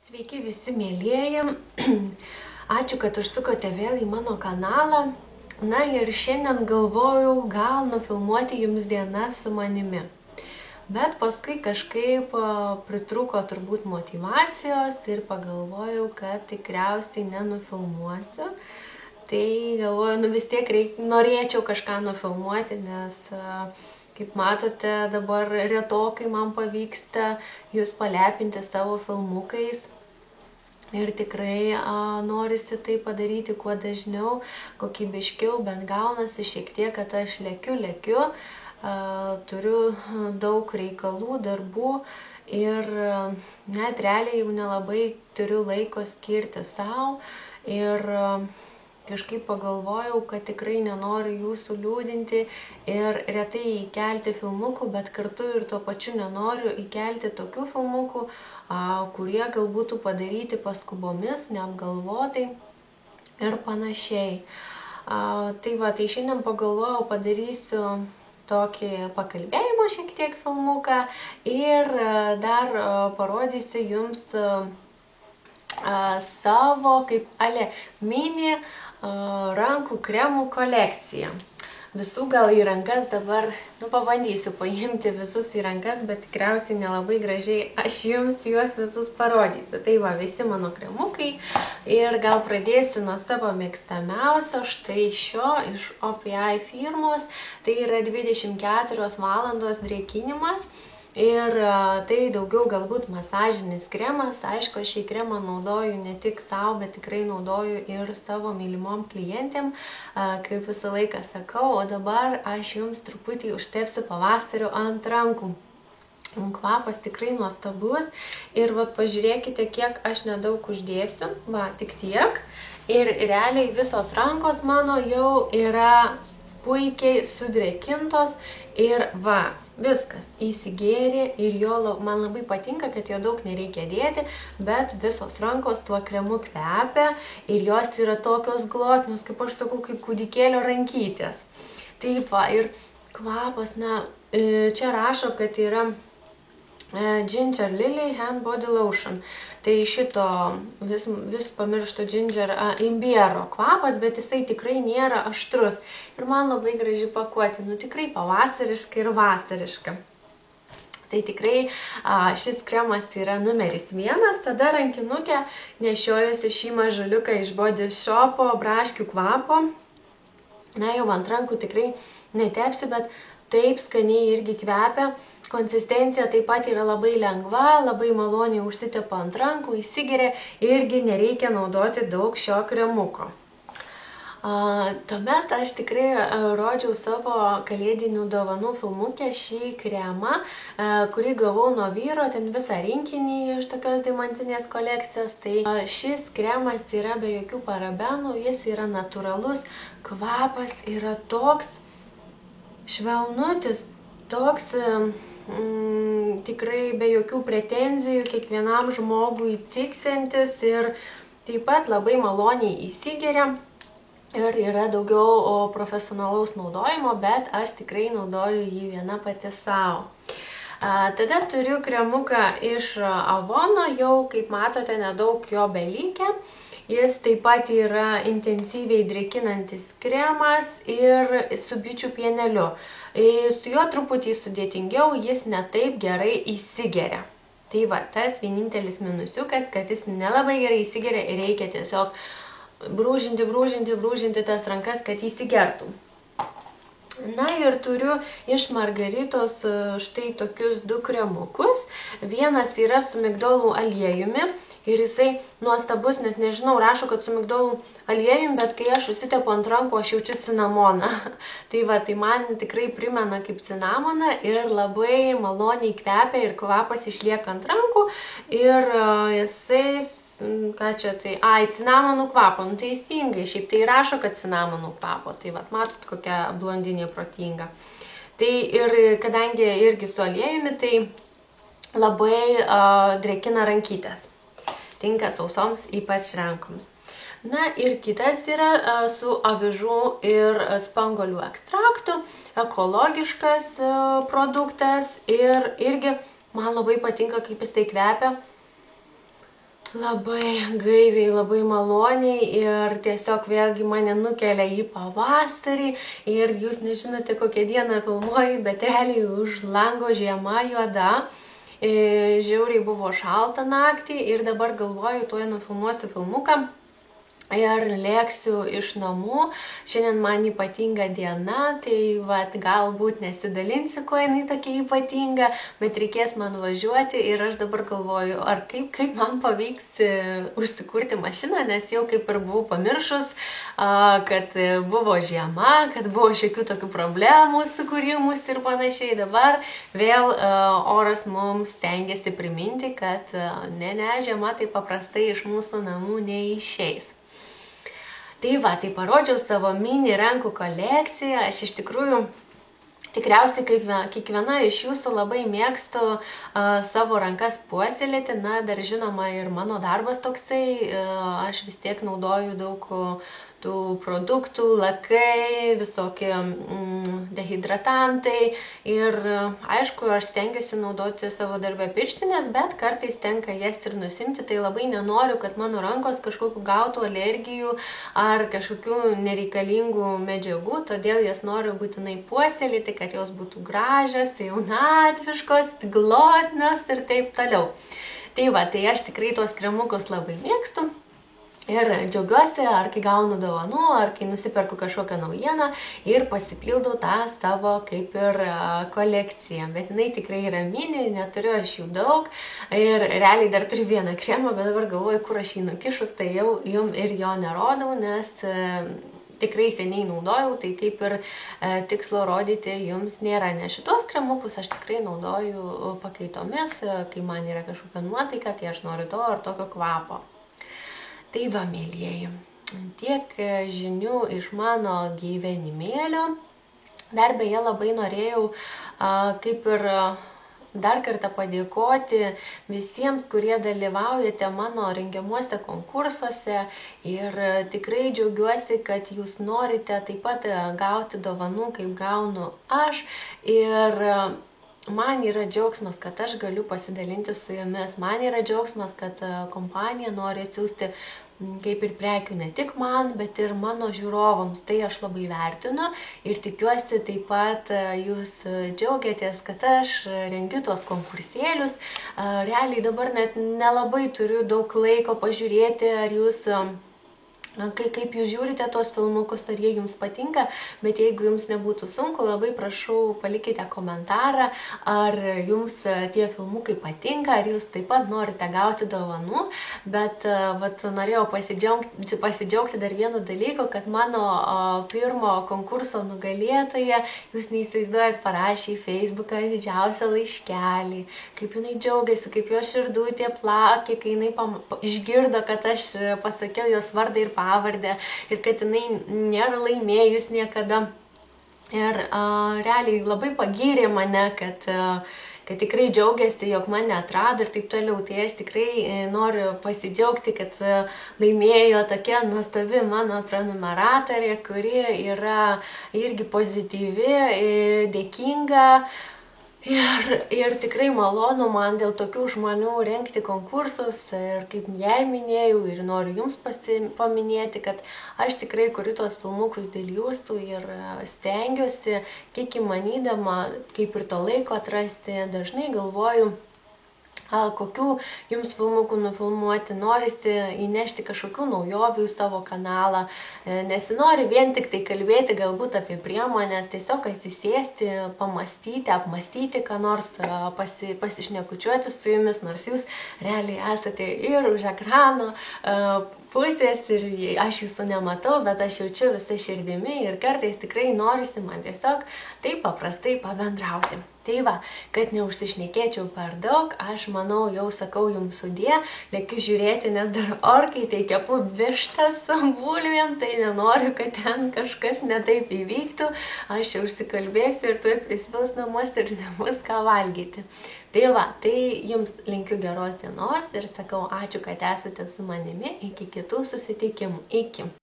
Sveiki visi mėlieji, ačiū, kad užsukote vėl į mano kanalą. Na ir šiandien galvojau gal nufilmuoti jums dienas su manimi. Bet paskui kažkaip pritrūko turbūt motyvacijos ir pagalvojau, kad tikriausiai nenufilmuosiu. Tai galvoju, vis tiek norėčiau kažką nufilmuoti, nes kaip matote, dabar retokai man pavyksta jūs palepinti savo filmukais. Ir tikrai norisi tai padaryti kuo dažniau, kokybiškiau, bent gaunasi šiek tiek, kad aš lekiu, turiu daug reikalų, darbų ir net realiai jau nelabai turiu laiko skirti savo. Ir kažkaip pagalvojau, kad tikrai nenoriu jūsų liūdinti ir retai įkelti filmukų, bet kartu ir tuo pačiu nenoriu įkelti tokių filmukų, kurie galbūt padaryti paskubomis, neapgalvotai ir panašiai. Tai šiandien pagalvojau, padarysiu tokį pakalbėjimo šiek tiek filmuką ir dar parodysiu jums savo kaip mini rankų kremų kolekciją. Visų gal į rankas dabar, pabandysiu paimti visus į rankas, bet tikriausiai nelabai gražiai aš jums juos visus parodysiu. Tai va, visi mano kremukai ir gal pradėsiu nuo savo mėgstamiausio, štai šio iš OPI firmos. Tai yra 24 valandos drėkinimas. Ir tai daugiau galbūt masažinis kremas. Aišku, aš šį kremą naudoju ne tik savo, bet tikrai naudoju ir savo mylimom klientėm, kaip visą laiką sakau. O dabar aš jums truputį užtepsiu pavasariu ant rankų. Kvapas tikrai nuostabus. Ir va, pažiūrėkite, kiek aš nedaug uždėsiu. Va, tik tiek. Ir realiai visos rankos mano jau yra puikiai sudrėkintos. Ir va, viskas įsigėrė ir man labai patinka, kad jo daug nereikia dėti, bet visos rankos tuo kremu kvepia ir jos yra tokios glotnios, kaip aš sakau, kaip kūdikėlio rankytės. Taip va, ir kvapas, čia rašo, kad yra Ginger Lily Hand Body Lotion. Tai šito vis pamirštu ginger imbiero kvapas, bet jisai tikrai nėra aštrus. Ir man labai graži pakuotė, tikrai pavasariška ir vasariška. Tai tikrai šis kremas yra numeris 1. Tada rankinukę nešiojuosi šį mažuliuką iš Body Shopo braškių kvapo. Na, jau ant rankų tikrai netepsiu, bet taip skaniai irgi kvepia. Konsistencija taip pat yra labai lengva, labai maloniai užsitepa ant rankų, įsigeria, irgi nereikia naudoti daug šio kremuko. Tuomet aš tikrai rodžiau savo kalėdinių dovanų filmukę šį kremą, kurį gavau nuo vyro, ten visą rinkinį iš tokios deimantinės kolekcijos. Tai šis kremas yra be jokių parabenų, jis yra natūralus, kvapas yra toks švelnutis, toks tikrai be jokių pretenzijų, kiekvienam žmogui tiksintis ir taip pat labai maloniai įsigeria ir yra daugiau profesionalaus naudojimo, bet aš tikrai naudoju jį viena pati savo. Tada turiu kremuką iš Avono, jau kaip matote nedaug jo belikę. Jis taip pat yra intensyviai drėkinantis kremas ir su bičių pieneliu. Su juo truputį sudėtingiau, jis ne taip gerai įsigeria. Tai va, tas vienintelis minusiukas, kad jis nelabai gerai įsigeria ir reikia tiesiog brūžinti tas rankas, kad įsigertų. Na ir turiu iš Margaritos štai tokius 2 kremukus. Vienas yra su migdolų aliejumi. Ir jisai nuostabus, nes nežinau, rašo, kad su migdolų aliejumi, bet kai aš užsitepu ant rankų, aš jaučiu cinamoną. Tai va, tai man tikrai primena kaip cinamoną ir labai maloniai kvepia ir kvapas išlieka ant rankų. Ir jisai, ką čia tai, cinamonų kvapo, teisingai, šiaip tai rašo, kad cinamonų kvapo. Tai va, matot, kokia blondinė protinga. Tai ir kadangi irgi su aliejumi, tai labai drėkina rankytės. Tinka sausoms, ypač rankoms. Na ir kitas yra su avižų ir spanguolių ekstraktu, ekologiškas produktas ir irgi man labai patinka, kaip jis tai kvepia. labai gaiviai, labai maloniai ir tiesiog vėlgi mane nukelia į pavasarį ir jūs nežinote, kokią dieną filmuoju, bet realiai už lango žiema juoda. Žiauriai buvo šalta naktį ir dabar galvoju, tuoj nufilmuosiu filmuką. Ir lėksiu iš namų. Šiandien man ypatinga diena, tai vat, galbūt nesidalinsiu, kuo jinai tokia ypatinga, bet reikės man važiuoti ir aš dabar galvoju, ar kaip man pavyks užsikurti mašiną, nes jau kaip ir buvau pamiršus, kad buvo žiema, kad buvo šiokių tokių problemų sukūrimus ir panašiai. Dabar vėl oras mums stengiasi priminti, kad ne, žiema taip paprastai iš mūsų namų neišeis. Tai va, tai parodžiau savo mini rankų kolekciją. Aš iš tikrųjų tikriausiai kaip kiekviena iš jūsų labai mėgstu savo rankas puoselėti. Na, dar žinoma ir mano darbas toksai. Aš vis tiek naudoju daug tų produktų, lakai, visokie dehidratantai ir aišku, aš stengiuosi naudoti savo darbę pirštinės, bet kartais tenka jas ir nusimti, tai labai nenoriu, kad mano rankos kažkokiu gautų alergijų ar kažkokių nereikalingų medžiagų, todėl jas noriu būtinai puoselėti, kad jos būtų gražios, jaunatviškos, glotnios ir taip toliau. Tai va, tai aš tikrai tuos kremukus labai mėgstu. Ir džiaugiuosi, ar kai gaunu dovanų, ar kai nusiperku kažkokią naujieną ir pasipildau tą savo kaip ir kolekciją. Bet jinai tikrai yra mini, neturiu aš jų daug ir realiai dar turiu vieną kremą, bet dabar galvoju, kur aš jį nukišus, tai jau jum ir jo nerodau, nes tikrai seniai naudojau, tai kaip ir tikslo rodyti jums nėra. Nes šitos kremukus aš tikrai naudoju pakaitomis, kai man yra kažkokia nuotaika, kai aš noriu to ar tokio kvapo. Tai va, mėlyjeji, tiek žinių iš mano gyvenimėlio. Dar beje labai norėjau kaip ir dar kartą padėkoti visiems, kurie dalyvaujate mano rengiamuose konkursuose ir tikrai džiaugiuosi, kad jūs norite taip pat gauti dovanų, kaip gaunu aš. Ir man yra džiaugsmas, kad aš galiu pasidalinti su jumis. Man yra džiaugsmas, kad kompanija nori atsiųsti kaip ir prekių ne tik man, bet ir mano žiūrovams. Tai aš labai vertinu ir tikiuosi taip pat jūs džiaugiatės, kad aš rengiu tuos konkursėlius. Realiai dabar net nelabai turiu daug laiko pažiūrėti, ar jūs kaip jūs žiūrite tuos filmukus, ar jie jums patinka, bet jeigu jums nebūtų sunku, labai prašau palikite komentarą, ar jums tie filmukai patinka, ar jūs taip pat norite gauti dovanų, bet vat, norėjau pasidžiaugti dar vienu dalyku, kad mano pirmo konkurso nugalėtoja, jūs neįsivaizduojat, parašė į Facebooką didžiausią laiškelį, kaip jinai džiaugiasi, kaip jo širdutė plakė, kai jinai išgirdo, kad aš pasakiau jos vardą ir pavardę ir kad jinai nėra laimėjus niekada. Ir realiai labai pagyrė mane, kad tikrai džiaugiasi, jog mane atrado ir taip toliau. Tai aš tikrai noriu pasidžiaugti, kad laimėjo tokia nuostabi mano prenumeratorė, kuri yra irgi pozityvi ir dėkinga. Ir tikrai malonu man dėl tokių žmonių rengti konkursus ir kaip jai minėjau ir noriu jums paminėti, kad aš tikrai kuriu tos filmukus dėl jūsų ir stengiuosi, kiek įmanydama, kaip ir to laiko atrasti, dažnai galvoju, kokių jums filmukų nufilmuoti, norisi įnešti kažkokių naujovių į savo kanalą, nesinori vien tik tai kalbėti galbūt apie priemonės, tiesiog atsisėsti, pamastyti, apmastyti, ką nors pasišnekučiuoti su jumis, nors jūs realiai esate ir už ekrano pusės ir aš jūsų nematau, bet aš jaučiu visą širdimi ir kartais tikrai norisi man tiesiog taip paprastai pabendrauti. Tai va, kad neužsišnekėčiau per daug, aš manau jau sakau jums sudie, lėkiu žiūrėti, nes dar orkaitėj kepu vištas su bulvėm, tai nenoriu, kad ten kažkas netaip įvyktų, aš jau užsikalbėsiu ir tuoj prisvils namus ir nebus ką valgyti. Tai va, tai jums linkiu geros dienos ir sakau ačiū, kad esate su manimi, iki kitų susitikimų. Iki.